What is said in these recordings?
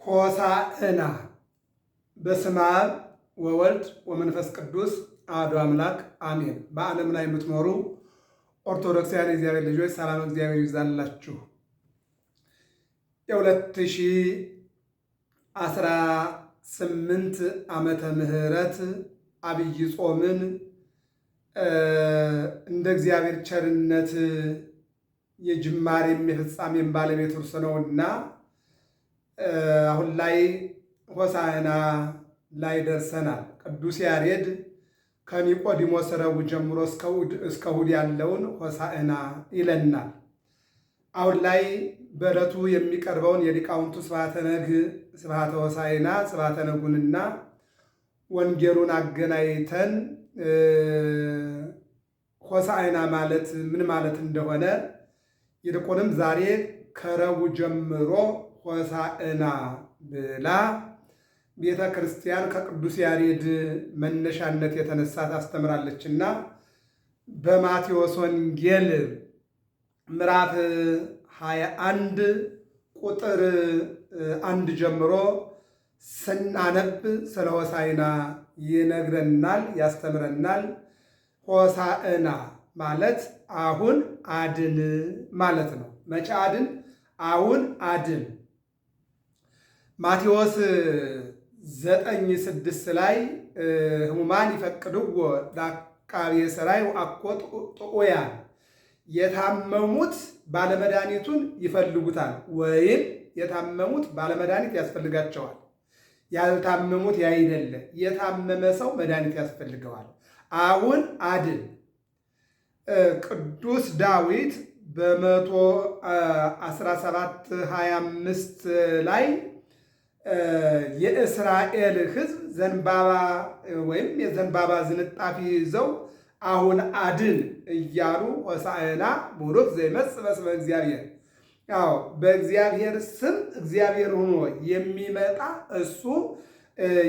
ሆሳዕና በስመ አብ ወወልድ ወመንፈስ ቅዱስ አሐዱ አምላክ አሜን። በዓለም ላይ የምትኖሩ ኦርቶዶክሳውያን የእግዚአብሔር ልጆች ሰላም እግዚአብሔር ይብዛላችሁ። የ2018 ዓመተ ምህረት አብይ ጾምን እንደ እግዚአብሔር ቸርነት የጅማሬም የፍጻሜም ባለቤት እርሱ ነውና አሁን ላይ ሆሳዕና ላይ ደርሰናል። ቅዱስ ያሬድ ከኒቆዲሞስ ረቡዕ ጀምሮ እስከ እሑድ ያለውን ሆሳዕና ይለናል። አሁን ላይ በዕለቱ የሚቀርበውን የሊቃውንቱ ስብሐተ ነግ፣ ስብሐተ ሆሳዕና፣ ስብሐተ ነጉንና ወንጌሉን አገናኝተን ሆሳዕና ማለት ምን ማለት እንደሆነ ይልቁንም ዛሬ ከረቡዕ ጀምሮ ሆሳዕና ብላ ቤተ ክርስቲያን ከቅዱስ ያሬድ መነሻነት የተነሳ ታስተምራለችና በማቴዎስ ወንጌል ምዕራፍ 21 ቁጥር 1 ጀምሮ ስናነብ ስለ ሆሳዕና ይነግረናል፣ ያስተምረናል። ሆሳዕና ማለት አሁን አድን ማለት ነው። መቼ አድን? አሁን አድን። ማቴዎስ 9:6 ላይ ሕሙማን ይፈቅድዎ ለዐቃቤ ሥራይ ወአኮ ጥዑያን፣ የታመሙት ባለመድኃኒቱን ይፈልጉታል ወይም የታመሙት ባለመድኃኒት ያስፈልጋቸዋል። ያልታመሙት ያይደለ የታመመ ሰው መድኃኒት ያስፈልገዋል። አሁን አድን። ቅዱስ ዳዊት በ117:25 ላይ የእስራኤል ሕዝብ ዘንባባ ወይም የዘንባባ ዝንጣፊ ይዘው አሁን አድን እያሉ ሆሳዕና ቡሩክ ዘይመጽእ በስመ እግዚአብሔር፣ ያው በእግዚአብሔር ስም እግዚአብሔር ሆኖ የሚመጣ እሱ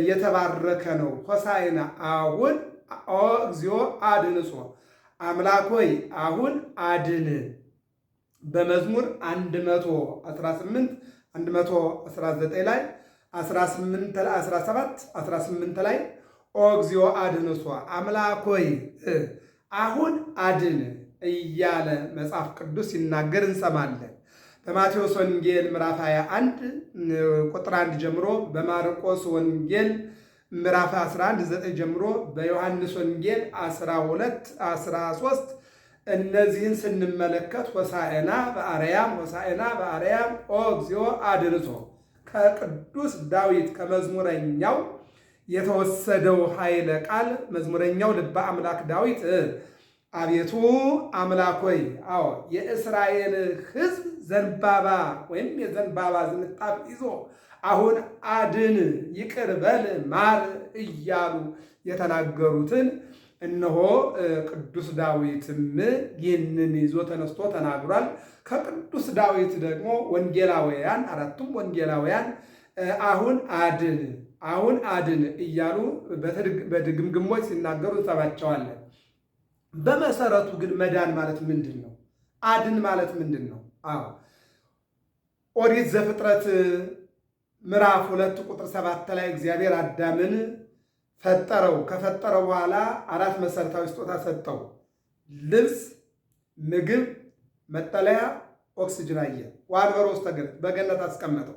የተባረከ ነው። ሆሳዕና አሁን ኦ እግዚኦ አድንሶ፣ አምላክ ሆይ አሁን አድን። በመዝሙር 118 119 ላይ 18 ላይ ኦ እግዚኦ አድንሶ፣ አምላክ ሆይ አሁን አድን እያለ መጽሐፍ ቅዱስ ሲናገር እንሰማለን። በማቴዎስ ወንጌል ምዕራፍ 21 ቁጥር 1 ጀምሮ፣ በማርቆስ ወንጌል ምዕራፍ 11 9 ጀምሮ፣ በዮሐንስ ወንጌል 12 13 እነዚህን ስንመለከት ሆሳዕና በአርያም ሆሳዕና በአርያም ኦ እግዚኦ አድንሶ ከቅዱስ ዳዊት ከመዝሙረኛው የተወሰደው ኃይለ ቃል መዝሙረኛው ልበ አምላክ ዳዊት አቤቱ አምላክ ሆይ፣ አዎ የእስራኤል ሕዝብ ዘንባባ ወይም የዘንባባ ዝንጣፊ ይዞ አሁን አድን፣ ይቅር በል፣ ማር እያሉ የተናገሩትን እነሆ ቅዱስ ዳዊትም ይህንን ይዞ ተነስቶ ተናግሯል። ከቅዱስ ዳዊት ደግሞ ወንጌላውያን አራቱም ወንጌላውያን አሁን አድን አሁን አድን እያሉ በድግምግሞች ሲናገሩ እንሰማቸዋለን። በመሰረቱ ግን መዳን ማለት ምንድን ነው? አድን ማለት ምንድን ነው? አዎ ኦሪት ዘፍጥረት ምዕራፍ 2 ቁጥር 7 ላይ እግዚአብሔር አዳምን ፈጠረው። ከፈጠረው በኋላ 4 መሰረታዊ ስጦታ ሰጠው። ልብስ፣ ምግብ፣ መጠለያ፣ ኦክስጅን፣ አየር። ወአንበሮ ውስተ ገነት፣ በገነት አስቀመጠው።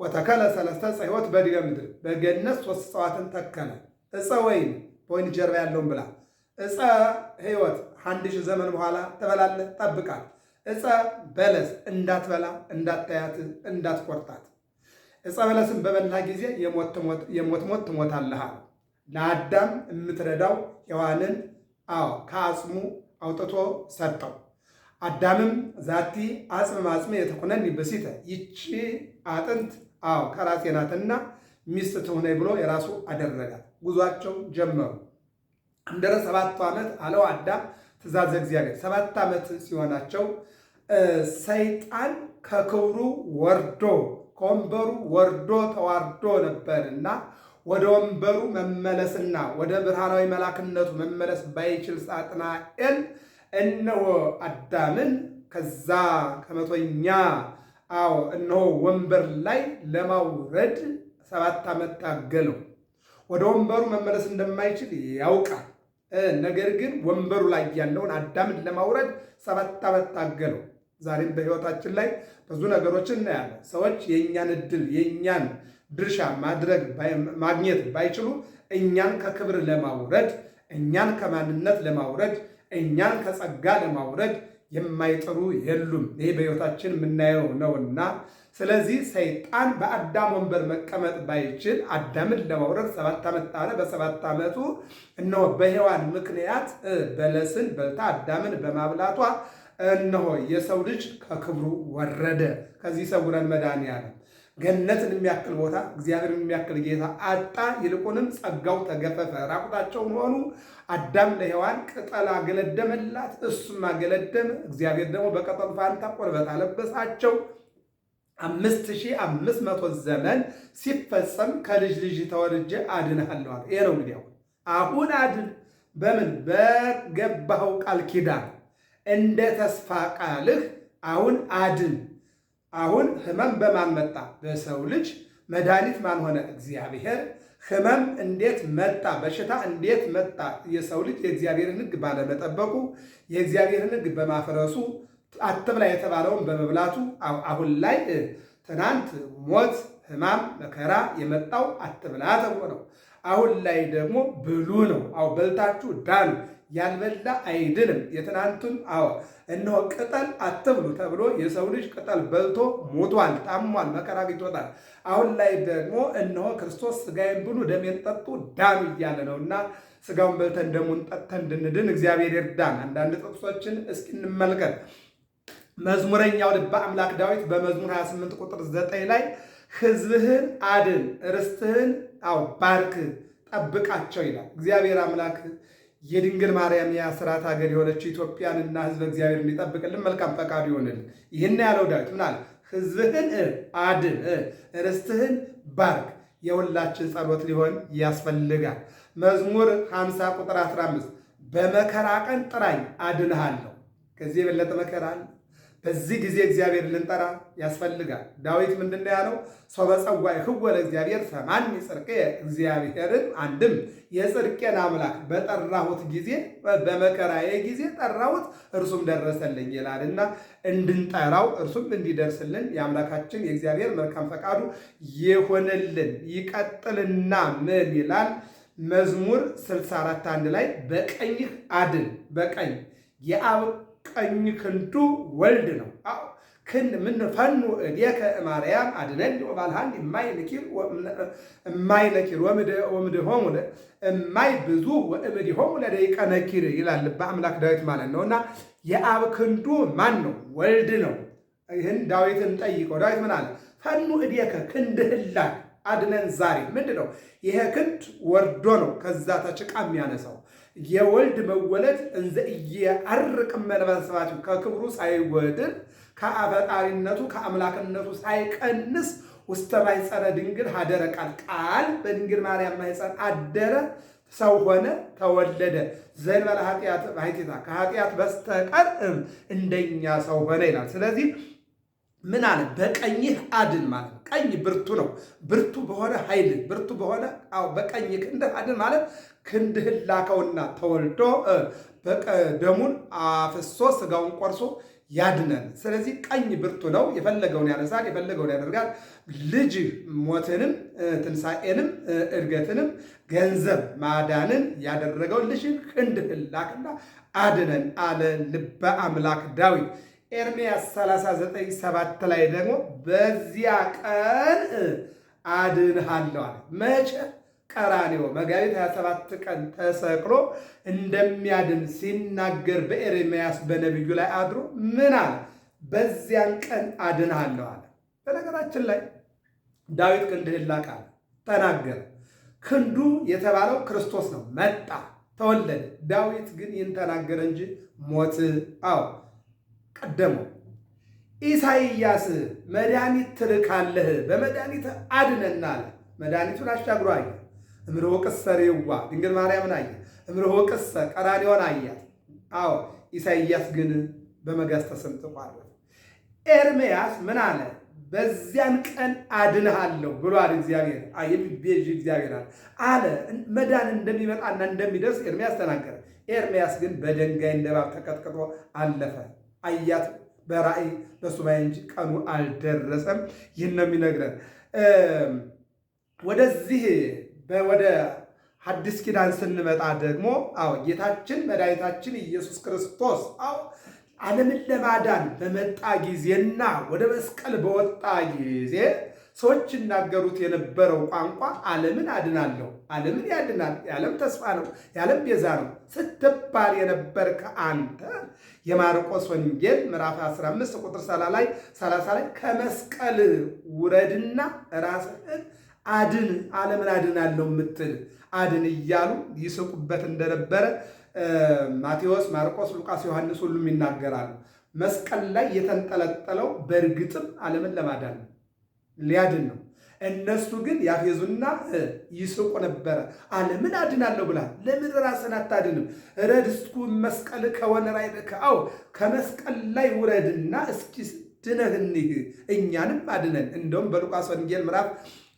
ወተከለ ሰለስተ ዕፀ ሕይወት በዲበ ምድር፣ በገነት 3 እጽዋትን ተከለ። ዕፀ ወይን በወይን ጀርባ ያለውን ብላ። ዕፀ ሕይወት 1000 ዘመን በኋላ ትበላለህ፣ ጠብቃት። ዕፀ በለስ እንዳትበላ፣ እንዳታያት፣ እንዳትቆርጣት። ዕፀ በለስን በበላ ጊዜ የሞት ሞት ትሞታለህ። ለአዳም የምትረዳው ሔዋንን ከአጽሙ አውጥቶ ሰጠው። አዳምም ዛቲ አጽም ማጽሜ የተኮነኒ ብእሲተ፣ ይቺ አጥንት ከራሴ ናትና ሚስት ትሁነኝ ብሎ የራሱ አደረጋት። ጉዟቸው ጀመሩ። እንደረ 7 ዓመት አለው አዳም ትእዛዘ እግዚአብሔር። 7 ዓመት ሲሆናቸው ሰይጣን ከክብሩ ወርዶ ከወንበሩ ወርዶ ተዋርዶ ነበርና ወደ ወንበሩ መመለስና ወደ ብርሃናዊ መላክነቱ መመለስ ባይችል ሳጥናኤል እነሆ አዳምን ከዛ ከመቶኛ አዎ እነሆ ወንበር ላይ ለማውረድ 7 ዓመት ታገለው። ወደ ወንበሩ መመለስ እንደማይችል ያውቃል። ነገር ግን ወንበሩ ላይ ያለውን አዳምን ለማውረድ 7 ዓመት ታገለው። ዛሬም በሕይወታችን ላይ ብዙ ነገሮችን እናያለን። ሰዎች የእኛን ዕድል የእኛን ድርሻ ማግኘት ባይችሉ እኛን ከክብር ለማውረድ፣ እኛን ከማንነት ለማውረድ፣ እኛን ከጸጋ ለማውረድ የማይጥሩ የሉም። ይህ በሕይወታችን የምናየው ነውና ስለዚህ ሰይጣን በአዳም ወንበር መቀመጥ ባይችል አዳምን ለማውረድ 7 ዓመት ጣለ። በ7 ዓመቱ እነሆ በሔዋን ምክንያት በለስን በልታ አዳምን በማብላቷ እነሆ የሰው ልጅ ከክብሩ ወረደ። ከዚህ ሰውረን መድኃኒዓለም ገነትን የሚያክል ቦታ እግዚአብሔርን የሚያክል ጌታ አጣ። ይልቁንም ጸጋው ተገፈፈ። ራቁታቸውን ሆኑ። አዳም ለሔዋን ቅጠል አገለደመላት፣ እሱም አገለደመ። እግዚአብሔር ደግሞ በቅጠል ፋንታ ቁርበት አለበሳቸው። 5500 ዘመን ሲፈጸም ከልጅ ልጅ ተወልጄ አድንሃለሁ አለ። ይሄ ነው እንግዲህ አሁን አድን። በምን በገባኸው ቃል ኪዳን እንደ ተስፋ ቃልህ አሁን አድን። አሁን ህመም በማን መጣ? በሰው ልጅ። መድኃኒት ማን ሆነ? እግዚአብሔር። ህመም እንዴት መጣ? በሽታ እንዴት መጣ? የሰው ልጅ የእግዚአብሔርን ሕግ ባለመጠበቁ፣ የእግዚአብሔርን ሕግ በማፍረሱ፣ አትብላ የተባለውን በመብላቱ። አሁን ላይ ትናንት ሞት፣ ህማም፣ መከራ የመጣው አትብላ ተብሎ ነው። አሁን ላይ ደግሞ ብሉ ነው። አዎ በልታችሁ ዳኑ። ያልበላ አይድንም። የትናንቱን እነሆ ቅጠል አትብሉ ተብሎ የሰው ልጅ ቅጠል በልቶ ሞቷል፣ ታሟል፣ መከራ አግኝቶታል። አሁን ላይ ደግሞ እነሆ ክርስቶስ ሥጋዬን ብሉ ደሜን ጠጡ ዳኑ እያለ ነውና ሥጋውን በልተን ደሙን ጠጥተን እንድንድን እግዚአብሔር ይርዳን። አንዳንድ ጥቅሶችን እስኪ እንመልከት። መዝሙረኛው ልበ አምላክ ዳዊት በመዝሙር 28 ቁጥር 9 ላይ ሕዝብህን አድን፣ ርስትህን ባርክ፣ ጠብቃቸው ይላል። እግዚአብሔር አምላክ የድንግል ማርያም የአስራት ሀገር የሆነችው ኢትዮጵያንና ሕዝበ እግዚአብሔር እንዲጠብቅልን መልካም ፈቃዱ ይሆንልን። ይህን ያለው ዳዊት ምን አለ? ሕዝብህን አድን፣ ርስትህን ባርክ። የሁላችን ጸሎት ሊሆን ያስፈልጋል። መዝሙር 50 ቁጥር 15 በመከራ ቀን ጥራኝ አድንሃለሁ። ከዚህ የበለጠ መከራ አለ? በዚህ ጊዜ እግዚአብሔር ልንጠራ ያስፈልጋል። ዳዊት ምንድነው ያለው? ሰው በጸዋይ ህወለ እግዚአብሔር ሰማኒ ጽድቄ፣ እግዚአብሔርን አንድም የጽድቄን አምላክ በጠራሁት ጊዜ በመከራዬ ጊዜ ጠራሁት እርሱም ደረሰልኝ ይላልና እንድንጠራው እርሱም እንዲደርስልን የአምላካችን የእግዚአብሔር መልካም ፈቃዱ ይሆንልን። ይቀጥልና ምን ይላል? መዝሙር 64 1 ላይ በቀኝህ አድን። በቀኝ የአብ ቀኝ ክንዱ ወልድ ነው። ክን ምን ፈኑ እዴከ ማርያም አድነን ወባልሃን የማይነኪር ወምድሆሙ እማይ ብዙ ወእምድሆሙ ለደቂቀ ነኪር ይላል በአምላክ ዳዊት ማለት ነውና የአብ ክንዱ ማን ነው? ወልድ ነው። ይህን ዳዊትን ጠይቀው። ዳዊት ምን አለ? ፈኑ እዴከ ክንድህን ላክ አድነን። ዛሬ ምንድን ነው ይሄ ክንድ? ወርዶ ነው ከዛ ተጭቃ የሚያነሳው የወልድ መወለድ እንዘ ኢየዐርቅ እምነበስባቲሁ ከክብሩ ሳይወድል ከፈጣሪነቱ ከአምላክነቱ ሳይቀንስ ውስተ ማኅፀነ ድንግል ሀደረ ቃል በድንግል ማርያም ማኅፀን አደረ፣ ሰው ሆነ፣ ተወለደ። ዘእንበለ ኃጢአት ባሕቲታ ከኃጢአት በስተቀር እንደኛ ሰው ሆነ ይላል። ስለዚህ ምን አለ? በቀኝህ አድን ማለት ነው። ቀኝ ብርቱ ነው። ብርቱ በሆነ ኃይል ብርቱ በሆነ በቀኝ ክንድህ አድን ማለት ክንድህን ላከውና ተወልዶ ደሙን አፍሶ ሥጋውን ቆርሶ ያድነን። ስለዚህ ቀኝ ብርቱ ነው። የፈለገውን ያነሳል፣ የፈለገውን ያደርጋል። ልጅ ሞትንም ትንሣኤንም እድገትንም ገንዘብ ማዳንን ያደረገውን ልጅ ክንድህን ላክና አድነን አለ ልበ አምላክ ዳዊት። ኤርምያስ 39:7 ላይ ደግሞ በዚያ ቀን አድንሃለሁ አለ። መቼ? ቀራንዮ መጋቢት 27 ቀን ተሰቅሎ እንደሚያድን ሲናገር በኤርምያስ በነቢዩ ላይ አድሮ ምን አለ? በዚያን ቀን አድንሃለሁ አለ። በነገራችን ላይ ዳዊት ክንድህን ላክ አለ፣ ተናገረ። ክንዱ የተባለው ክርስቶስ ነው። መጣ፣ ተወለደ። ዳዊት ግን ይህን ተናገረ እንጂ ሞት ቀደመው። ኢሳይያስ መድኃኒት ትልካለህ፣ በመድኃኒት አድነን አለ። መድኃኒቱን አሻግሮ አየ። እምርሆ ቅሰ ሬዋ ድንግል ማርያምን አየ። እምርሆ ቅሰ ቀራንዮን አያት። ኢሳይያስ ግን በመጋዝ ተሰንጥቆ አረፈ። ኤርምያስ ምን አለ? በዚያን ቀን አድንሃለሁ ብሏል እግዚአብሔር። የሚቤዥ እግዚአብሔር አለ። መዳን እንደሚመጣና እንደሚደርስ ኤርምያስ ተናገረ። ኤርምያስ ግን በድንጋይ እንደ እባብ ተቀጥቅጦ አለፈ። አያት በራእይ በሱባኤ እንጂ ቀኑ አልደረሰም። ይህን ነው የሚነግረን። ወደዚህ ወደ ሐዲስ ኪዳን ስንመጣ ደግሞ ጌታችን መድኃኒታችን ኢየሱስ ክርስቶስ ዓለምን ለማዳን በመጣ ጊዜና ወደ መስቀል በወጣ ጊዜ ሰዎች ይናገሩት የነበረው ቋንቋ ዓለምን አድናለሁ፣ ዓለምን ያድናል፣ የዓለም ተስፋ ነው፣ የዓለም ቤዛ ነው ስትባል የነበርከ አንተ የማርቆስ ወንጌል ምዕራፍ 15 ቁጥር 30 ላይ ከመስቀል ውረድና ራስህን አድን፣ ዓለምን አድናለሁ የምትል አድን እያሉ ይስቁበት እንደነበረ ማቴዎስ፣ ማርቆስ፣ ሉቃስ፣ ዮሐንስ ሁሉም ይናገራሉ። መስቀል ላይ የተንጠለጠለው በእርግጥም ዓለምን ለማዳን ነው፣ ሊያድን ነው። እነሱ ግን ያፌዙና ይስቁ ነበረ። ዓለምን አድናለሁ ብላል፣ ለምን ራስን አታድንም? ረድስኩ መስቀል ከወነ ራይደከ ከመስቀል ላይ ውረድና እስኪ ድነህ እንሂድ እኛንም አድነን። እንደውም በሉቃስ ወንጌል ምዕራፍ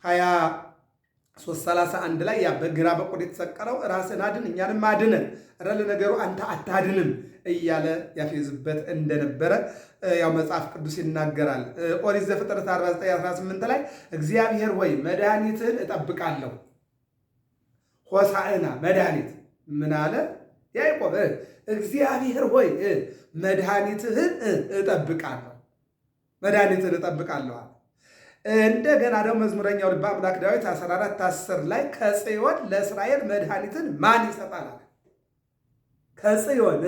23:31 ላይ ያ በግራ በኩል የተሰቀለው ራስን አድን እኛንም አድነን፣ ለነገሩ አንተ አታድንም እያለ ያፌዝበት እንደነበረ ያው መጽሐፍ ቅዱስ ይናገራል። ኦሪት ዘፍጥረት 49:18 ላይ እግዚአብሔር ሆይ መድኃኒትህን እጠብቃለሁ። ሆሳዕና መድኃኒት ምን አለ ያዕቆብ? እግዚአብሔር ሆይ መድኃኒትህን እጠብቃለሁ፣ መድኃኒትህን እጠብቃለሁ አለ። እንደገና ደግሞ መዝሙረኛው ልበ አምላክ ዳዊት 14:10 ላይ ከጽዮን ለእስራኤል መድኃኒትን ማን ይሰጣል? ከጽዮን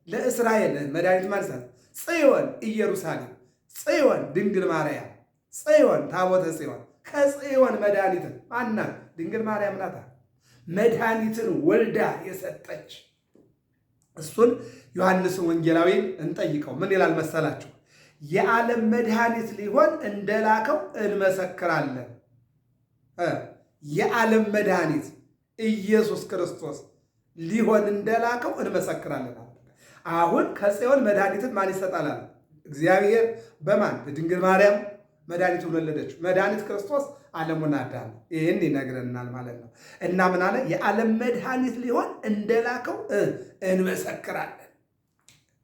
ለእስራኤል መድኃኒት ማን ይሰጣል? ጽዮን ኢየሩሳሌም፣ ጽዮን ድንግል ማርያም፣ ጽዮን ታቦተ ጽዮን። ከጽዮን መድኃኒትን ማናት? ድንግል ማርያም ናታ። መድኃኒትን ወልዳ የሰጠች እሱን ዮሐንስን ወንጌላዊን እንጠይቀው። ምን ይላል መሰላችሁ? የዓለም መድኃኒት ሊሆን እንደላከው እንመሰክራለን። የዓለም መድኃኒት ኢየሱስ ክርስቶስ ሊሆን እንደላከው እንመሰክራለን። አሁን ከጽዮን መድኃኒትን ማን ይሰጣላል? እግዚአብሔር በማን? በድንግል ማርያም መድኃኒቱን ወለደችው። መድኃኒት ክርስቶስ ዓለሙን አዳነ። ይህን ይነግረናል ማለት ነው። እና ምን አለ? የዓለም መድኃኒት ሊሆን እንደላከው እንመሰክራለን።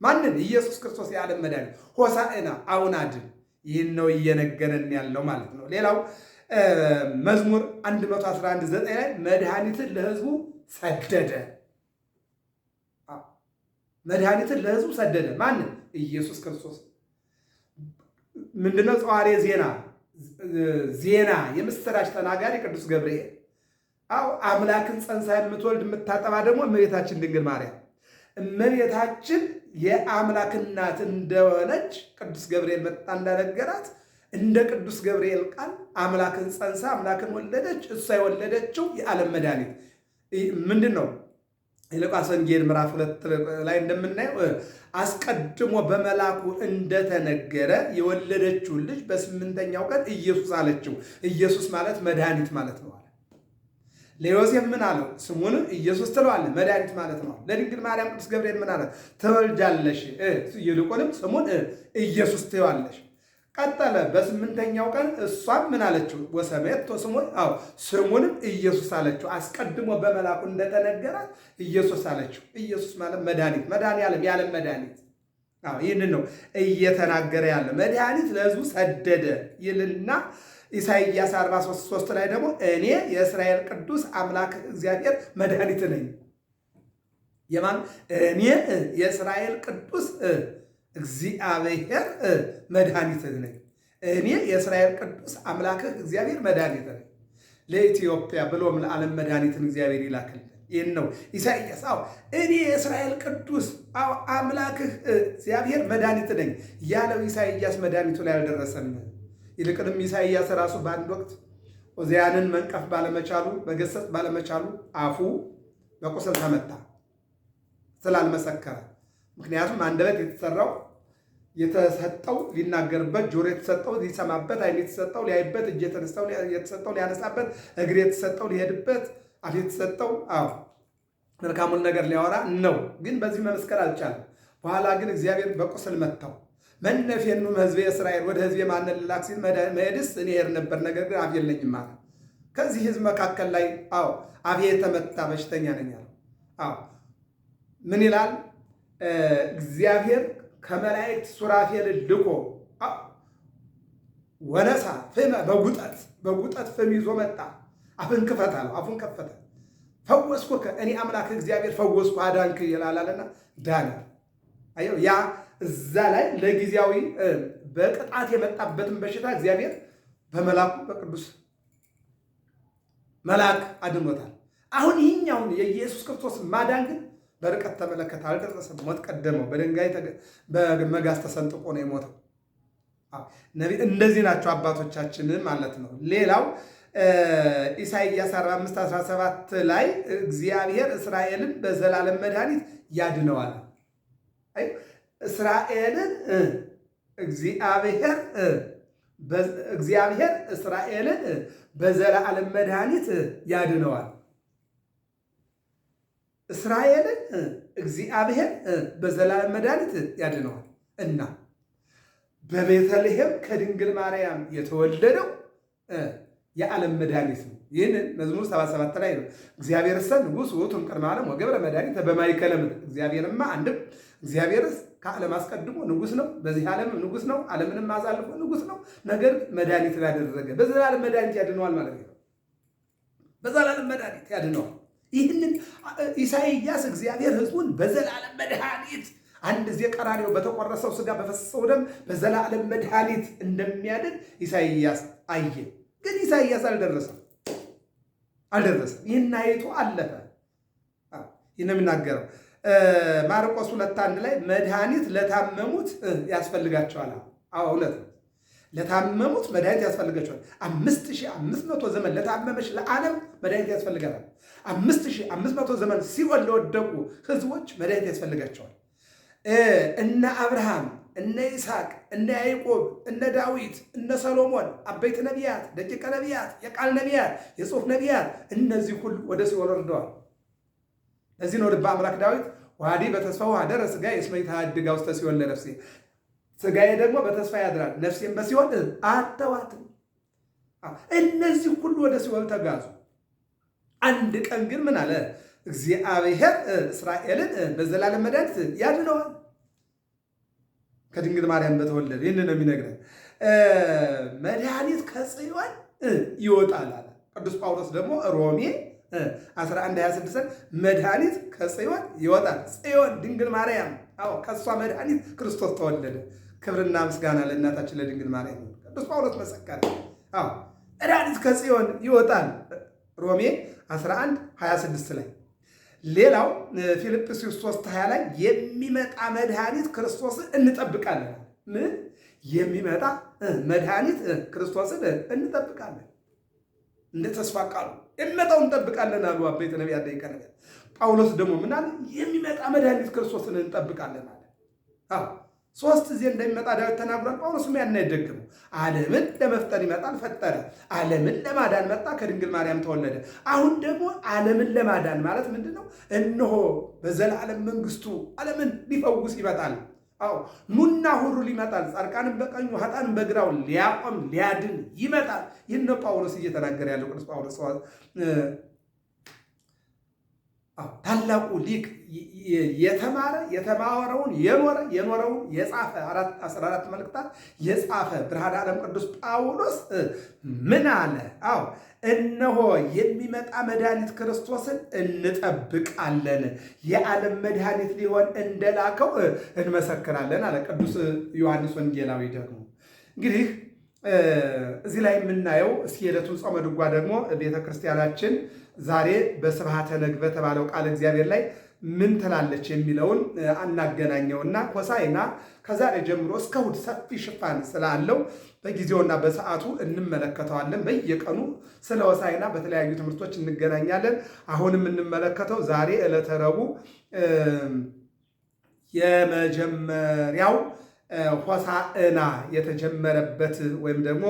ማንን? ኢየሱስ ክርስቶስ የዓለም መድኃኒት። ሆሳዕና አሁን አድን። ይህን ነው እየነገረን ያለው ማለት ነው። ሌላው መዝሙር 111:9 ላይ መድኃኒትን ለሕዝቡ ሰደደ። መድኃኒትን ለሕዝቡ ሰደደ። ማንን? ኢየሱስ ክርስቶስ። ምንድነው? ጸዋሬ ዜና የምስራች ተናጋሪ ቅዱስ ገብርኤል። አምላክን ጸንሳ የምትወልድ የምታጠባ ደግሞ እመቤታችን ድንግል ማርያም። እመቤታችን የአምላክ እናት እንደሆነች ቅዱስ ገብርኤል መጣ እንዳነገራት እንደ ቅዱስ ገብርኤል ቃል አምላክን ጸንሳ አምላክን ወለደች። እሷ የወለደችው የዓለም መድኃኒት ምንድን ነው? የሉቃስ ወንጌል ምዕራፍ 2 ላይ እንደምናየው አስቀድሞ በመልአኩ እንደተነገረ የወለደችውን ልጅ በ8ኛው ቀን ኢየሱስ አለችው። ኢየሱስ ማለት መድኃኒት ማለት ነው። ለዮሴፍ ምን አለው? ስሙን ኢየሱስ ትለዋለህ፣ መድኃኒት ማለት ነው። ለድንግል ማርያም ቅዱስ ገብርኤል ምን አለ? ትወልጃለሽ፣ ይልቁንም ስሙን ኢየሱስ ትይዋለሽ። ቀጠለ። በ8ኛው ቀን እሷም ምን አለችው? ወሰሜቶ ስሙንም ኢየሱስ አለችው። አስቀድሞ በመልአኩ እንደተነገራት ኢየሱስ አለችው። ኢየሱስ ማለት መድኃኒት፣ መድኃኒዓለም፣ የዓለም መድኃኒት። ይህንን ነው እየተናገረ ያለ። መድኃኒት ለሕዝቡ ሰደደ ይልና ኢሳይያስ 43:3 ላይ ደግሞ እኔ የእስራኤል ቅዱስ አምላክ እግዚአብሔር መድኃኒት ነኝ። የማን? እኔ የእስራኤል ቅዱስ እግዚአብሔር መድኃኒት ነኝ። እኔ የእስራኤል ቅዱስ አምላክህ እግዚአብሔር መድኃኒት ነኝ። ለኢትዮጵያ ብሎም ለዓለም መድኃኒትን እግዚአብሔር ይላክልን። ይህን ነው ኢሳይያስ እኔ የእስራኤል ቅዱስ አምላክህ እግዚአብሔር መድኃኒት ነኝ ያለው ኢሳይያስ መድኃኒቱ ላይ አልደረሰም። ይልቅንም ኢሳይያስ ራሱ በአንድ ወቅት ዖዝያንን መንቀፍ ባለመቻሉ መገሰጽ ባለመቻሉ አፉ በቁስል ተመታ ስላልመሰከረ። ምክንያቱም አንደበት የተሰጠው ሊናገርበት፣ ጆሮ የተሰጠው ሊሰማበት፣ ዓይን የተሰጠው ሊያይበት፣ እጅ የተሰጠው ሊያነሳበት፣ እግር የተሰጠው ሊሄድበት፣ አፍ የተሰጠው መልካሙን ነገር ሊያወራ ነው። ግን በዚህ መመስከር አልቻለም። በኋላ ግን እግዚአብሔር በቁስል መታው። መነፌኑ ህዝቤ እስራኤል ወደ ህዝቤ ማንን ልላክ ሲል መሄድስ እኔ እሄድ ነበር፣ ነገር ግን አፍ የለኝም አለ። ከዚህ ህዝብ መካከል ላይ አፌ የተመታ በሽተኛ ነኝ አለ። ምን ይላል? እግዚአብሔር ከመላእክት ሱራፌልን ልኮ ወነሳ ፍመ በጉጠት ፍም ይዞ መጣ። አፍን ክፈት አለው። አፉን ከፈተ። ፈወስኩከ እኔ አምላክ እግዚአብሔር ፈወስኩ አዳንክ ይላልና ዳነ። አየው፣ ያ እዛ ላይ ለጊዜያዊ በቅጣት የመጣበትን በሽታ እግዚአብሔር በመላኩ በቅዱስ መልአክ አድኖታል። አሁን ይህኛውን የኢየሱስ ክርስቶስ ማዳን ግን በርቀት ተመለከተ፣ አልደረሰም። ሞት ቀደመው። በድንጋይ በመጋዝ ተሰንጥቆ ነው የሞተው። እንደዚህ ናቸው አባቶቻችን ማለት ነው። ሌላው ኢሳይያስ 45:17 ላይ እግዚአብሔር እስራኤልን በዘላለም መድኃኒት ያድነዋል። እስራኤልን እግዚአብሔር እስራኤልን በዘላለም መድኃኒት ያድነዋል። እስራኤልን እግዚአብሔር በዘላለም መድኃኒት ያድነዋል እና በቤተልሔም ከድንግል ማርያም የተወለደው የዓለም መድኃኒት ነው። ይህንን መዝሙር 77 ላይ ነው። እግዚአብሔር ሰ ንጉሥ ውእቱ እምቅድመ ዓለም ወገብረ መድኃኒተ በማእከለ ምድር። እግዚአብሔርማ አንድም እግዚአብሔርስ ከዓለም አስቀድሞ ንጉሥ ነው፣ በዚህ ዓለም ንጉሥ ነው፣ ዓለምንም አሳልፎ ንጉሥ ነው። ነገር መድኃኒትን ያደረገ በዘላለም መድኃኒት ያድነዋል ማለት ነው። በዘላለም መድኃኒት ያድነዋል። ይህንን ኢሳይያስ እግዚአብሔር ሕዝቡን በዘላለም መድኃኒት አንድ ጊዜ ቀራንዮ በተቆረሰው ሥጋ በፈሰሰው ደም በዘላለም መድኃኒት እንደሚያድን ኢሳይያስ አየ። ግን ኢሳይያስ አልደረሰም። ይህን አይቶ አለፈ። ይህን የሚናገረው ማርቆስ 2:1 ላይ መድኃኒት ለታመሙት ያስፈልጋቸዋል። እውነት ነው። ለታመሙት መድኃኒት ያስፈልጋቸዋል። 5500 ዘመን ለታመመች ለዓለም መድኃኒት ያስፈልጋታል። 5500 ዘመን ሲኦል ለወደቁ ሕዝቦች መድኃኒት ያስፈልጋቸዋል። እነ አብርሃም፣ እነ ይስሐቅ፣ እነ ያዕቆብ፣ እነ ዳዊት፣ እነ ሰሎሞን አበይት ነቢያት፣ ደቂቀ ነቢያት፣ የቃል ነቢያት፣ የጽሑፍ ነቢያት እነዚህ ሁሉ ወደ ሲኦል ወርደዋል። ለዚህ ነው ልበ አምላክ ዳዊት ዋዲ በተስፋው ሀደረ ሥጋዬ እስመ ይትሐድጋ ውስተ ሲኦል ለነፍሴ፣ ሥጋዬ ደግሞ በተስፋ ያድራል ነፍሴን በሲኦል አተዋትም። እነዚህ ሁሉ ወደ ሲኦል ተጋዙ። አንድ ቀን ግን ምን አለ? እግዚአብሔር እስራኤልን በዘላለም መድኃኒት ያድነዋል ከድንግል ማርያም በተወለደ። ይህን ነው የሚነግረን። መድኃኒት ከጽዮን ይወጣል አለ ቅዱስ ጳውሎስ ደግሞ ሮሜ 11:26 መድኃኒት ከጽዮን ይወጣል። ጽዮን ድንግል ማርያም፣ ከእሷ መድኃኒት ክርስቶስ ተወለደ። ክብርና ምስጋና ለእናታችን ለድንግል ማርያም። ቅዱስ ጳውሎስ መሰከረ። መድኃኒት ከጽዮን ይወጣል ሮሜ 11:26 ላይ። ሌላው ፊልጵስዩስ 3:20 ላይ የሚመጣ መድኃኒት ክርስቶስን እንጠብቃለን። ምን የሚመጣ መድኃኒት ክርስቶስን እንጠብቃለን። እንደ ተስፋ ቃሉ የሚመጣው እንጠብቃለን አሉ አበይት ነቢያት ደቂቀ ነቢያት። ጳውሎስ ደግሞ ምን አለ? የሚመጣ መድኃኒት ክርስቶስን እንጠብቃለን አለ። ሶስት ጊዜ እንደሚመጣ ዳዊት ተናግሯል። ጳውሎስም ያን አይደግሙ። ዓለምን ለመፍጠር ይመጣል፣ ፈጠረ። ዓለምን ለማዳን መጣ፣ ከድንግል ማርያም ተወለደ። አሁን ደግሞ ዓለምን ለማዳን ማለት ምንድን ነው? እነሆ በዘላለም መንግስቱ ዓለምን ሊፈውስ ይመጣል። ኑና ሁሩ ይመጣል። ጻድቃንን በቀኙ ኃጥአንን በግራው ሊያቆም ሊያድን ይመጣል። ይህን ነው ጳውሎስ እየተናገረ ያለው። ቅዱስ ጳውሎስ ታላቁ ሊቅ የተማረ የተማወረውን የኖረውን የጻፈ 14 መልእክታት የጻፈ ብርሃነ ዓለም ቅዱስ ጳውሎስ ምን አለ? እነሆ የሚመጣ መድኃኒት ክርስቶስን እንጠብቃለን፣ የዓለም መድኃኒት ሊሆን እንደላከው እንመሰክራለን አለ ቅዱስ ዮሐንስ ወንጌላዊ። ደግሞ እንግዲህ እዚህ ላይ የምናየው እስኪ የዕለቱን ጾመ ድጓ ደግሞ ቤተ ክርስቲያናችን ዛሬ በስብሐተ ነግህ በተባለው ቃል እግዚአብሔር ላይ ምን ትላለች የሚለውን አናገናኘውና ሆሳዕና ከዛሬ ጀምሮ እስከ እሑድ ሰፊ ሽፋን ስላለው በጊዜውና በሰዓቱ እንመለከተዋለን። በየቀኑ ስለ ሆሳዕና በተለያዩ ትምህርቶች እንገናኛለን። አሁን የምንመለከተው ዛሬ ዕለተ ረቡዕ የመጀመሪያው ሆሳዕና የተጀመረበት ወይም ደግሞ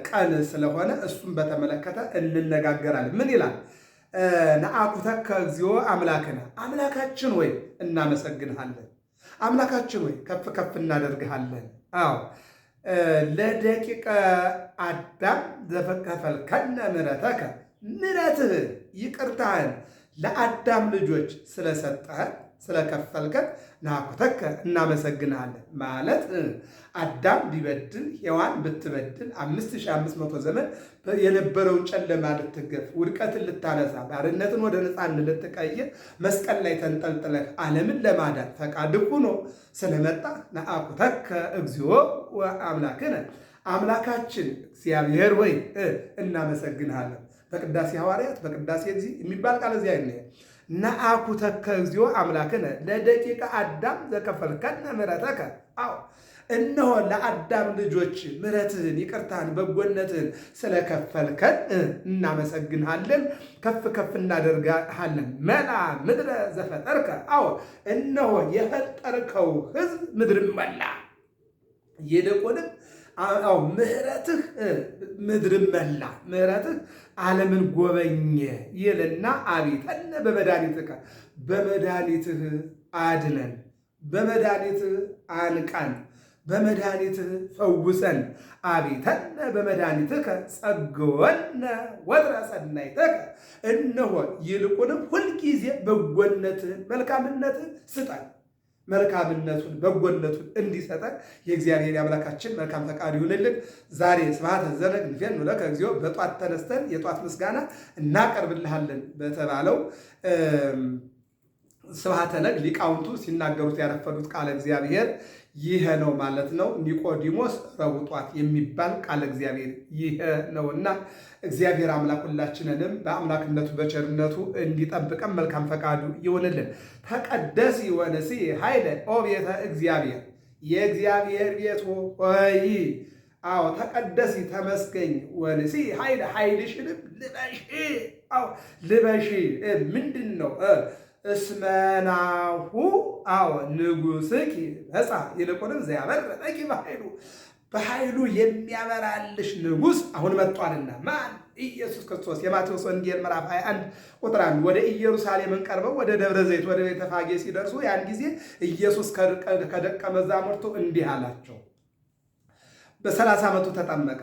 ቀን ስለሆነ እሱም በተመለከተ እንነጋገራለን። ምን ይላል? ነአኩተከ እግዚኦ አምላክነ፣ አምላካችን ወይ እናመሰግንሃለን። አምላካችን ሆይ ከፍ ከፍ እናደርግሃለን። አዎ ለደቂቀ አዳም ዘከፈልከነ ምሕረተከ ምሕረትህን ይቅርታህን ለአዳም ልጆች ስለሰጠህን ስለከፈልከን ናኩተከ እናመሰግናለን። ማለት አዳም ቢበድል ሔዋን ብትበድል 5500 ዘመን የነበረውን ጨለማ ልትገፍ ውድቀትን ልታነሳ ባርነትን ወደ ነፃነት ልትቀይር መስቀል ላይ ተንጠልጥለህ ዓለምን ለማዳን ፈቃድ ሆኖ ስለመጣ ናኩተከ እግዚኦ ወአምላክነ አምላካችን እግዚአብሔር ወይ እናመሰግንሃለን። በቅዳሴ ሐዋርያት በቅዳሴ ጊዜ የሚባል ቃል እዚያ አይነ ነአኩተከ እግዚኦ አምላክነ ለደቂቀ አዳም ዘከፈልከነ ምሕረተከ። አዎ እነሆ ለአዳም ልጆች ምሕረትህን ይቅርታህን በጎነትህን ስለከፈልከን እናመሰግንሃለን፣ ከፍ ከፍ እናደርግሃለን። መላ ምድረ ዘፈጠርከ። አዎ እነሆ የፈጠርከው ሕዝብ ምድርን መላ። ይልቁንም አዎ ምሕረትህ ምድርን መላ፣ ምሕረትህ ዓለምን ጎበኘ ይልና አቤተነ በመድኃኒትከ በመድኃኒትህ አድነን፣ በመድኃኒትህ አንቃን፣ በመድኃኒትህ ፈውሰን። አቤተነ በመድኃኒትከ ጸግወነ ወትረ ሰናይተከ። እነሆ ይልቁንም ሁልጊዜ በጎነትህን መልካምነትህን ስጠን። መልካምነቱን በጎነቱን እንዲሰጠን የእግዚአብሔር የአምላካችን መልካም ፈቃድ ይሁንልን። ዛሬ ስብሐተ ዘነግ ንፌኑ ለከ እግዚኦ በጧት ተነስተን የጧት ምስጋና እናቀርብልሃለን በተባለው ስብሐተ ነግ ሊቃውንቱ ሲናገሩት ያረፈዱት ቃለ እግዚአብሔር ይሄ ነው ማለት ነው። ኒቆዲሞስ ረቡዕ ጧት የሚባል ቃለ እግዚአብሔር ይሄ ነውና እግዚአብሔር አምላክ ሁላችንንም በአምላክነቱ በቸርነቱ እንዲጠብቀን መልካም ፈቃዱ ይሆንልን። ተቀደሲ ወንሲ ኃይለ ኦ ቤተ እግዚአብሔር የእግዚአብሔር ቤት ሆይ አዎ ተቀደሲ ተመስገኝ። ወንሲ ኃይለ ኃይልሽንም ልበሺ። አዎ ልበሺ ምንድን ነው? እስመናሁ አዎ ንጉሥኪ መጻ ይልቁንም ዘያበርለኪ በኃይሉ በኃይሉ የሚያበራልሽ ንጉሥ አሁን መጥቷልና። ማን? ኢየሱስ ክርስቶስ። የማቴዎስ ወንጌል ምዕራፍ 21 ቁጥር 1 ወደ ኢየሩሳሌምን ቀርበው ወደ ደብረ ዘይት ወደ ቤተፋጌ ሲደርሱ ያን ጊዜ ኢየሱስ ከደቀ መዛሙርቱ እንዲህ አላቸው። በ30 ዓመቱ ተጠመቀ።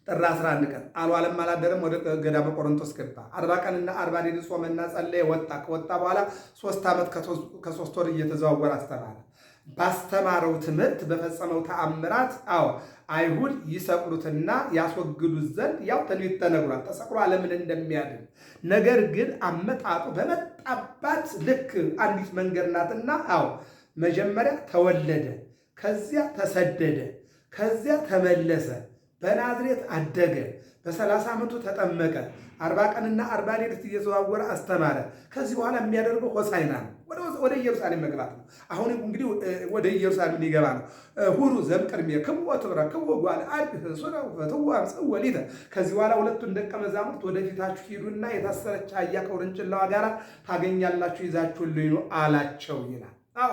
ጥር 11 ቀን አልዋለም አላደረም። ወደ ገዳመ ቆሮንቶስ ገባ። 40 ቀንና 40 ሌሊት ጾመና ጸለየ። ወጣ። ከወጣ በኋላ 3 ዓመት ከ3 ወር እየተዘዋወረ አስተማረ። ባስተማረው ትምህርት በፈጸመው ተአምራት አዎ አይሁድ ይሰቅሉትና ያስወግዱት ዘንድ ያው ትንቢት ተነግሯል። ተሰቅሎ ዓለምን እንደሚያድን ነገር ግን አመጣጡ በመጣባት ልክ አንዲት መንገድ ናትና አዎ መጀመሪያ ተወለደ፣ ከዚያ ተሰደደ፣ ከዚያ ተመለሰ፣ በናዝሬት አደገ፣ በ30 ዓመቱ ተጠመቀ፣ 40 ቀንና 40 ሌሊት እየተዘዋወረ አስተማረ። ከዚህ በኋላ የሚያደርገው ሆሳዕና ነው፣ ወደ ኢየሩሳሌም መግባት ነው። አሁን እንግዲህ ወደ ኢየሩሳሌም ሊገባ ነው። ሁሉ ዘእምቅድሜክሙ ወትብረክቡ ጓለ አድኅ ሱነ ወፈትዋ እምጽእ ወሊተ። ከዚህ በኋላ ሁለቱን ደቀ መዛሙርት ወደፊታችሁ ሂዱና የታሰረች አህያ ከውርንጭላዋ ጋር ታገኛላችሁ፣ ይዛችሁልኝ ነው አላቸው ይላል። አዎ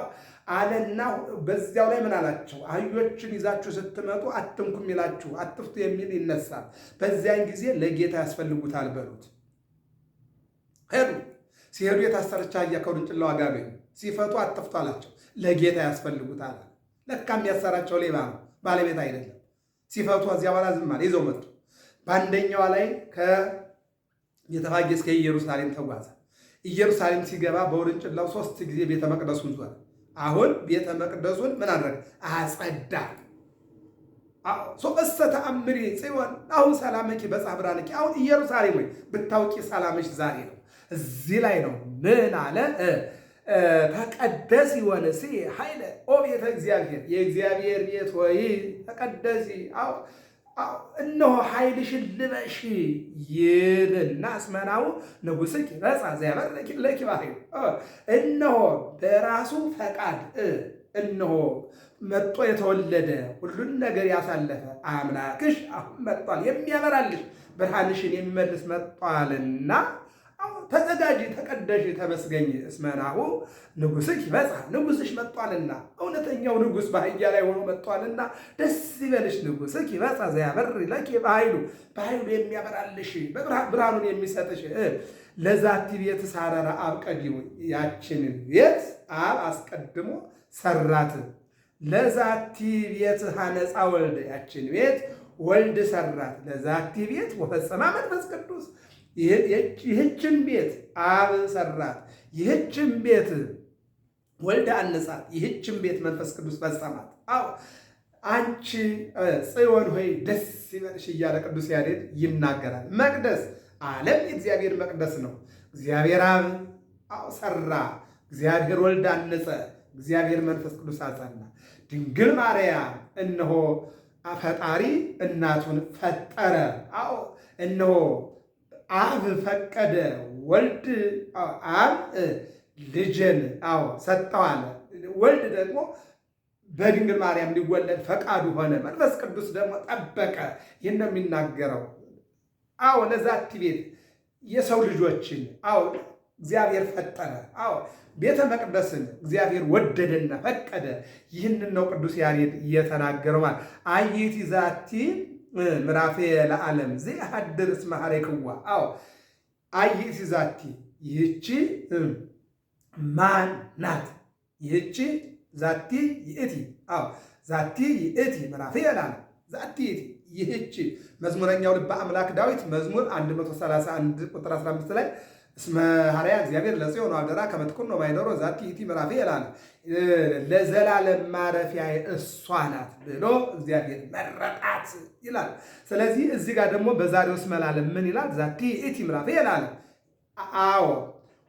አለና በዚያው ላይ ምን አላቸው? አህዮችን ይዛችሁ ስትመጡ አትንኩም ይላችሁ አትፍቱ የሚል ይነሳል። በዚያን ጊዜ ለጌታ ያስፈልጉታል በሉት። ሄዱ። ሲሄዱ የታሰረች አህያ ከውርንጭላዋ ጋር አገኙ። ሲፈቱ አትፍቱ አላቸው። ለጌታ ያስፈልጉታል። ለካ የሚያሰራቸው ሌባ ነው፣ ባለቤት አይደለም። ሲፈቱ እዚያ በኋላ ዝም አለ። ይዘው መጡ። በአንደኛዋ ላይ ከቤተፋጌ እስከ ኢየሩሳሌም ተጓዘ። ኢየሩሳሌም ሲገባ በውርንጭላው 3 ጊዜ ቤተ መቅደሱን ዞረ። አሁን ቤተ መቅደሱን ምን አደረገ? አጸዳ። ሶስተ ተአምሪ ጽዮን አሁን ሰላምኪ በጽሐ ብርሃንኪ። አሁን ኢየሩሳሌም ወይ ብታውቂ ሰላምሽ ዛሬ ነው። እዚህ ላይ ነው ምን አለ? ተቀደሲ ወንሲ ኃይለ ኦ ቤተ እግዚአብሔር የእግዚአብሔር ቤት ሆይ ተቀደሲ። አዎ እነሆ ኃይልሽን ልበሺ ይልና እስመናሁ ንጉሥኪ መጻ ዘያበርለኪ በኃይሉ። እነሆ በራሱ ፈቃድ እነሆ መጥቶ የተወለደ ሁሉን ነገር ያሳለፈ አምላክሽ አሁን መጥቷል፣ የሚያበራልሽ ብርሃንሽን የሚመልስ መጥቷልና ተዘጋጂ፣ ተቀደሽ፣ ተመስገኝ። እስመናሁ ንጉሥኪ መጻ ንጉሥሽ መጥቷልና፣ እውነተኛው ንጉሥ በአህያ ላይ ሆኖ መጥቷልና ደስ ይበልሽ። ንጉሥኪ መጻ ዘያበርለኪ በኃይሉ በኃይሉ የሚያበራልሽ ብርሃኑን የሚሰጥሽ። ለዛቲ ቤት ሳረረ አብ ቀዲሙ ያችንን ቤት አብ አስቀድሞ ሰራት። ለዛቲ ቤት ሐነፃ ወልድ ያችን ቤት ወልድ ሰራት። ለዛቲ ቤት ወፈጸማ መንፈስ ቅዱስ ይህችን ቤት አብ ሰራት። ይህችን ቤት ወልድ አነጻት። ይህችን ቤት መንፈስ ቅዱስ ፈጸማት። አዎ አንቺ ጽዮን ሆይ ደስ ይበልሽ እያለ ቅዱስ ያሬድ ይናገራል። መቅደስ ዓለም የእግዚአብሔር መቅደስ ነው። እግዚአብሔር አብ ሰራ፣ እግዚአብሔር ወልድ አነጸ፣ እግዚአብሔር መንፈስ ቅዱስ አጸና። ድንግል ማርያም እነሆ ፈጣሪ እናቱን ፈጠረ። አዎ እነሆ አብ ፈቀደ፣ ወልድ አብ ልጅን ሰጠዋለ። ወልድ ደግሞ በድንግል ማርያም ሊወለድ ፈቃዱ ሆነ። መንፈስ ቅዱስ ደግሞ ጠበቀ። ይህን ነው የሚናገረው። ለዛቲ ቤት የሰው ልጆችን እግዚአብሔር ፈጠረ። ቤተ መቅደስን እግዚአብሔር ወደደና ፈቀደ። ይህንን ነው ቅዱስ ያሬድ እየተናገረው ማለት አይቲ ዛቲ ምዕራፌ ለዓለም ዘሐድር እስመ ሐሬክዋ። አይቲ ዛቲ ይህቺ ማን ናት? ይህቺ ዛቲ ይእቲ። ዛቲ ይእቲ ምዕራፌ ለዓለም ዛቲ ይእቲ። ይህቺ መዝሙረኛው ልበ አምላክ ዳዊት መዝሙር 131 ቁጥር 15 ላይ እስመ ሐረያ እግዚአብሔር ለጽዮን አደራ ከመ ትኩን ማይደሮ ዛቲ ይእቲ ምዕራፌ ለዓለም ለዘላለም ማረፊያ እሷ ናት ብሎ እግዚአብሔር መረጣት ይላል። ስለዚህ እዚህ ጋር ደግሞ በዛሬውስ መላለም ምን ይላል? ዛቲ ይእቲ ምዕራፌ ለዓለም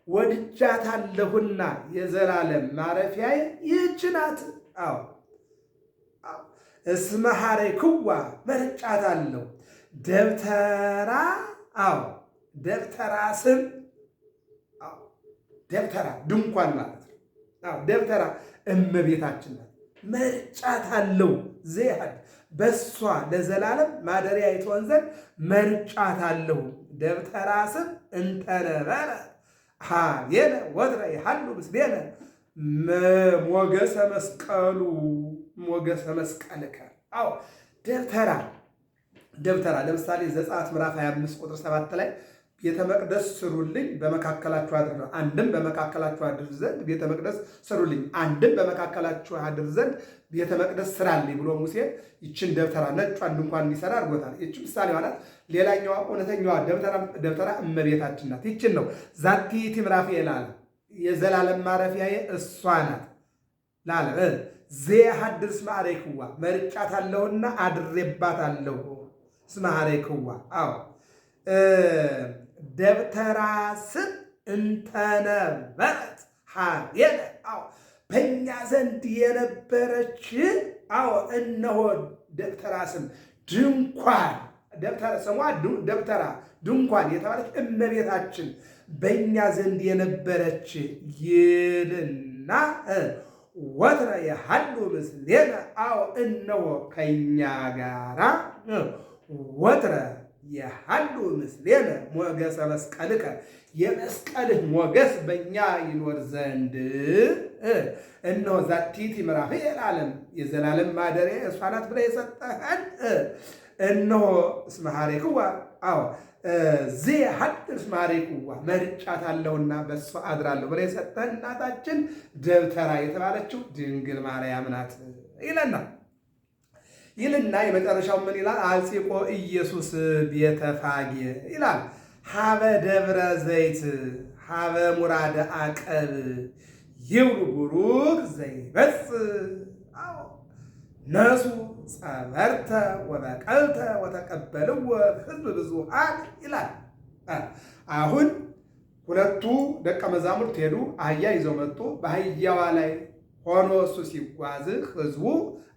ወድጃታለሁና የዘላለም ማረፊያ ይህች ናት። እስመ ሐሬክዋ መርጫታለሁ። ደብተራ ደብተራ ስም ደብተራ ድንኳን ማለት ነው። ደብተራ እመቤታችን ናት። መርጫታለሁ ዘያድ በሷ ለዘላለም ማደሪያ ይትሆን ዘንድ መርጫታለሁ። ደብተራ ስም እንተነበረ ሀቤነ ወትረ ይሃሉ ምስሌነ ሞገሰ መስቀሉ ሞገሰ መስቀልከ። ደብተራ ለምሳሌ ዘጸአት ምዕራፍ 25 ቁጥር 7 ላይ ቤተ መቅደስ ስሩልኝ በመካከላችሁ አድር ነው። አንድም በመካከላችሁ አድር ዘንድ ቤተ መቅደስ ስሩልኝ፣ አንድም በመካከላችሁ አድር ዘንድ ቤተ መቅደስ ስራልኝ ብሎ ሙሴ ይችን ደብተራ ነጯን ድንኳን እንዲሰራ አድርጎታል። ይች ምሳሌ ማለት ሌላኛዋ እውነተኛዋ ደብተራ እመቤታችን ናት። ይችን ነው ዛቲ ይእቲ ምዕራፌ ለዓለም የዘላለም ማረፊያዬ እሷ ናት ለዓለም ዘሐድር እስመ ሐሬክዋ መርጫታለሁና አድሬባታለሁ። እስመ ሐሬክዋ ደብተራ ስም እንተነበረት ሀቤነ በእኛ ዘንድ የነበረች እነሆ ደብተራ ስም ድንኳን ደብተራ ስሟ ደብተራ ድንኳን የተባለች እመቤታችን በእኛ ዘንድ የነበረች ይልና ወትረ የሃሉ ምስሌነ እነሆ ከእኛ ጋራ ወትረ የሃሉ ምስሌነ ሞገሰ መስቀልከ የመስቀልህ ሞገስ በእኛ ይኖር ዘንድ እነሆ ዛቲ ይእቲ ምዕራፌ ለዓለም የዘላለም ማደሪያ እሷ ናት ብለህ የሰጠኸን እነሆ እስመ ሐሬክዋ ዘሐድር እስመ ሐሬክዋ መርጫታለሁና በእሷ አድራለሁ ብለህ የሰጠኸን እናታችን ደብተራ የተባለችው ድንግል ማርያም ናት ይልና የመጨረሻው ምን ይላል? አልጺቆ ኢየሱስ ቤተፋጌ ይላል። ሀበ ደብረ ዘይት ሀበ ሙራደ አቀብ ይብሉ ቡሩክ ዘይበጽሕ ነሱ ጸበርተ ወበቀልተ ወተቀበልዎ ሕዝብ ብዙኃን ይላል። አሁን ሁለቱ ደቀ መዛሙርት ሄዱ፣ አህያ ይዘው መጡ። በአህያዋ ላይ ሆኖ እሱ ሲጓዝ ሕዝቡ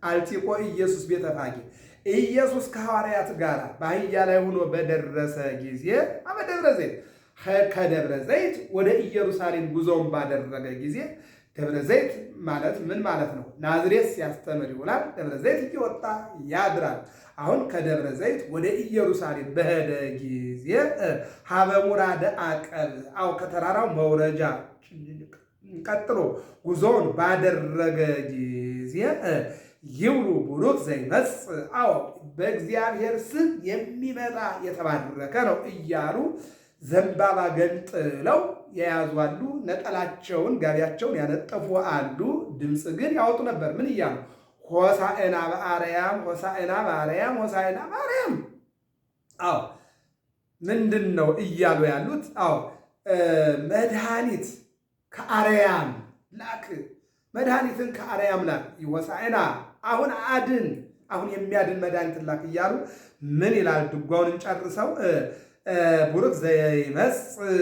አልጺቆ ኢየሱስ ቤተፋጌ ኢየሱስ ከሐዋርያት ጋር በአህያ ላይ ሆኖ በደረሰ ጊዜ ደብረ ዘይት ከደብረ ዘይት ወደ ኢየሩሳሌም ጉዞውን ባደረገ ጊዜ ደብረ ዘይት ማለት ምን ማለት ነው? ናዝሬት ሲያስተምር ይውላል። ደብረ ዘይት እየወጣ ያድራል። አሁን ከደብረ ዘይት ወደ ኢየሩሳሌም በሄደ ጊዜ ሀበ ሙራደ አቀብ ከተራራው መውረጃ ቀጥሎ ጉዞውን ባደረገ ጊዜ ይብሉ ቡሩክ ዘይመጽእ በእግዚአብሔር ስም የሚመጣ የተባረከ ነው እያሉ ዘንባባ ገንጥለው የያዙ አሉ። ነጠላቸውን ጋቢያቸውን ያነጠፉ አሉ። ድምፅ ግን ያወጡ ነበር። ምን እያሉ? ሆሳዕና በአርያም ሆሳዕና በአርያም ሆሳዕና በአርያም። አዎ ምንድን ነው እያሉ ያሉት? አዎ መድኃኒት ከአርያም ላክ፣ መድኃኒትን ከአርያም ላክ፣ ሆሳዕና አሁን አድን፣ አሁን የሚያድን መድኃኒትን ላክ እያሉ ምን ይላል? ድጓውን ጨርሰው ቡሩክ ዘይመጽእ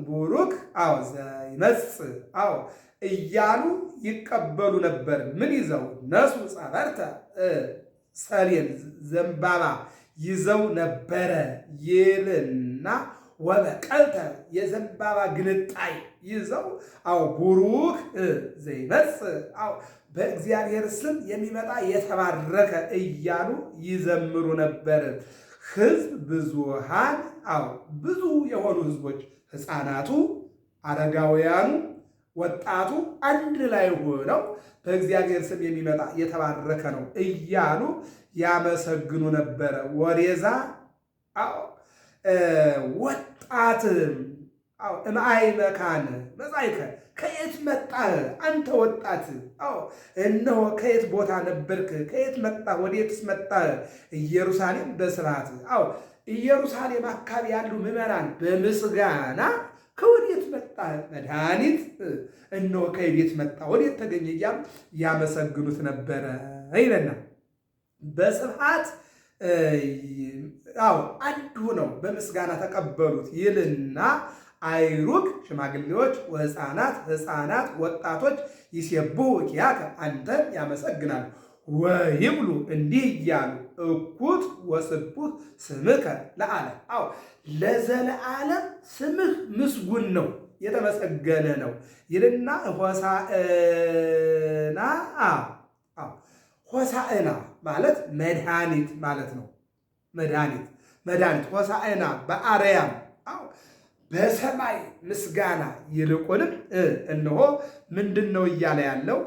ቡሩክ አዎ ዘይመጽእ አዎ እያሉ ይቀበሉ ነበር። ምን ይዘው? ነሱ ጸበርተ ሰሌን ዘንባባ ይዘው ነበረ ይልና ወበቀልተ የዘንባባ ግንጣይ ይዘው አዎ ቡሩክ ዘይመጽእ አዎ በእግዚአብሔር ስም የሚመጣ የተባረከ እያሉ ይዘምሩ ነበር። ሕዝብ ብዙሃን አዎ ብዙ የሆኑ ሕዝቦች ሕፃናቱ፣ አረጋውያኑ፣ ወጣቱ አንድ ላይ ሆነው በእግዚአብሔር ስም የሚመጣ የተባረከ ነው እያሉ ያመሰግኑ ነበረ። ወሬዛ አዎ ወጣትም አዎ እምአይ መካን መጻእከ ከየት መጣህ አንተ ወጣት? አዎ እነሆ ከየት ቦታ ነበርክ? ከየት መጣህ? ወዴትስ መጣህ? ኢየሩሳሌም በስብሐት አዎ ኢየሩሳሌም አካባቢ ያሉ ምዕመናን በምስጋና ከወዴት መጣህ? መድኃኒት እነሆ ከቤት መጣ፣ ወዴት ተገኘ እያሉ ያመሰግኑት ነበረ ይለና በስብሐት አዎ አንድ ሆነው በምስጋና ተቀበሉት ይልና አይሩግ ሽማግሌዎች ወሕፃናት ሕፃናት ወጣቶች ይሴብሑ ኪያከ አንተን ያመሰግናሉ ወይብሉ እንዲህ እያሉ እኩት ወስቡሕ ስምከ ለዓለም አዎ ለዘለዓለም ስምህ ምስጉን ነው የተመሰገነ ነው ይልና ሆሳዕና ሆሳዕና ማለት መድኃኒት ማለት ነው። መድኃኒት ሆሳዕና በአርያም አዎ በሰማይ ምስጋና ይልቁንም እነሆ ምንድን ነው እያለ ያለው?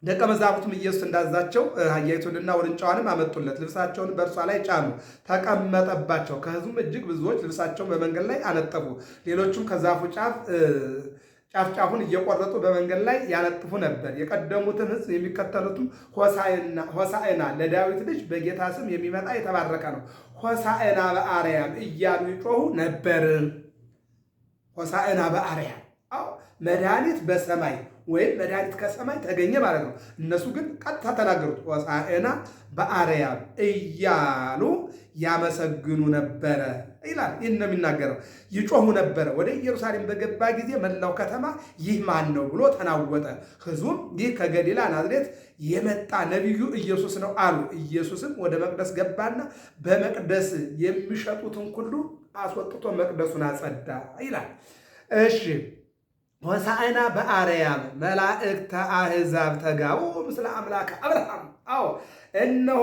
ደቀ መዛሙርቱም ኢየሱስ እንዳዛቸው አህያይቱንና ውርንጫዋንም አመጡለት፣ ልብሳቸውን በእርሷ ላይ ጫኑ፣ ተቀመጠባቸው። ከሕዝቡም እጅግ ብዙዎች ልብሳቸውን በመንገድ ላይ አነጠፉ። ሌሎቹም ከዛፉ ጫፉን እየቆረጡ በመንገድ ላይ ያነጥፉ ነበር። የቀደሙትን ሕዝብ የሚከተሉትም ሆሳዕና ለዳዊት ልጅ በጌታ ስም የሚመጣ የተባረከ ነው፣ ሆሳዕና በአርያም እያሉ ይጮሁ ነበር። ሆሳዕና በአርያም አዎ መድኃኒት በሰማይ ወይም መድኃኒት ከሰማይ ተገኘ ማለት ነው። እነሱ ግን ቀጥታ ተናገሩት፣ ሆሳዕና በአርያም እያሉ ያመሰግኑ ነበረ ይላል። ይህን ነው የሚናገረው። ይጮሁ ነበረ። ወደ ኢየሩሳሌም በገባ ጊዜ መላው ከተማ ይህ ማን ነው ብሎ ተናወጠ። ሕዝቡም ይህ ከገሊላ ናዝሬት የመጣ ነቢዩ ኢየሱስ ነው አሉ። ኢየሱስም ወደ መቅደስ ገባና በመቅደስ የሚሸጡትን ሁሉ አስወጥቶ መቅደሱን አጸዳ ይላል። እሺ ሆሳዕና በአርያም መላእክተ አሕዛብ ተጋቡ ምስለ አምላከ አብርሃም አዎ እነሆ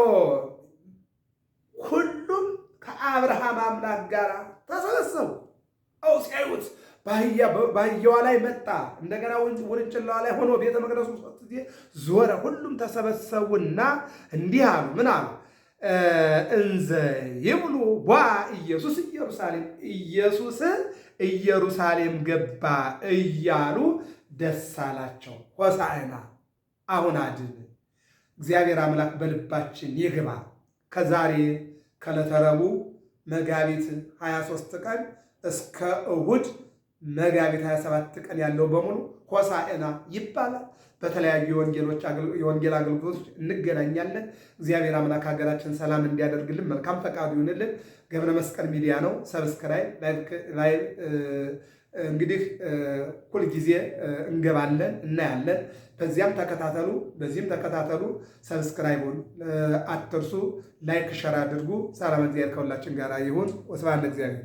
ሁሉም ከአብርሃም አምላክ ጋር ተሰበሰቡ። አዎ ሲያዩት በአህያዋ ላይ መጣ፣ እንደገና ውርንጭላዋ ላይ ሆኖ ቤተ መቅደሱ ሦስት ጊዜ ዞረ። ሁሉም ተሰበሰቡና እንዲህ አሉ። ምን አሉ? እንዘ ይብሉ ቧ ኢየሱስ ኢየሩሳሌም ኢየሱስ ኢየሩሳሌም ገባ እያሉ ደስ አላቸው። ሆሳዕና አሁን አድን። እግዚአብሔር አምላክ በልባችን ይግባ። ከዛሬ ከዕለተ ረቡዕ መጋቢት 23 ቀን እስከ እሑድ መጋቢት 27 ቀን ያለው በሙሉ ሆሳዕና ይባላል። በተለያዩ የወንጌል አገልግሎቶች እንገናኛለን። እግዚአብሔር አምላክ ሀገራችን ሰላም እንዲያደርግልን መልካም ፈቃዱ ይሁንልን። ገብረ መስቀል ሚዲያ ነው። ሰብስክራይብ ላይ እንግዲህ ሁልጊዜ እንገባለን እናያለን። በዚያም ተከታተሉ፣ በዚህም ተከታተሉ። ሰብስክራይቡን አትርሱ። ላይክ ሸር አድርጉ። ሰላም እግዚአብሔር ከሁላችን ጋር ይሁን። ወስብሐት ለእግዚአብሔር።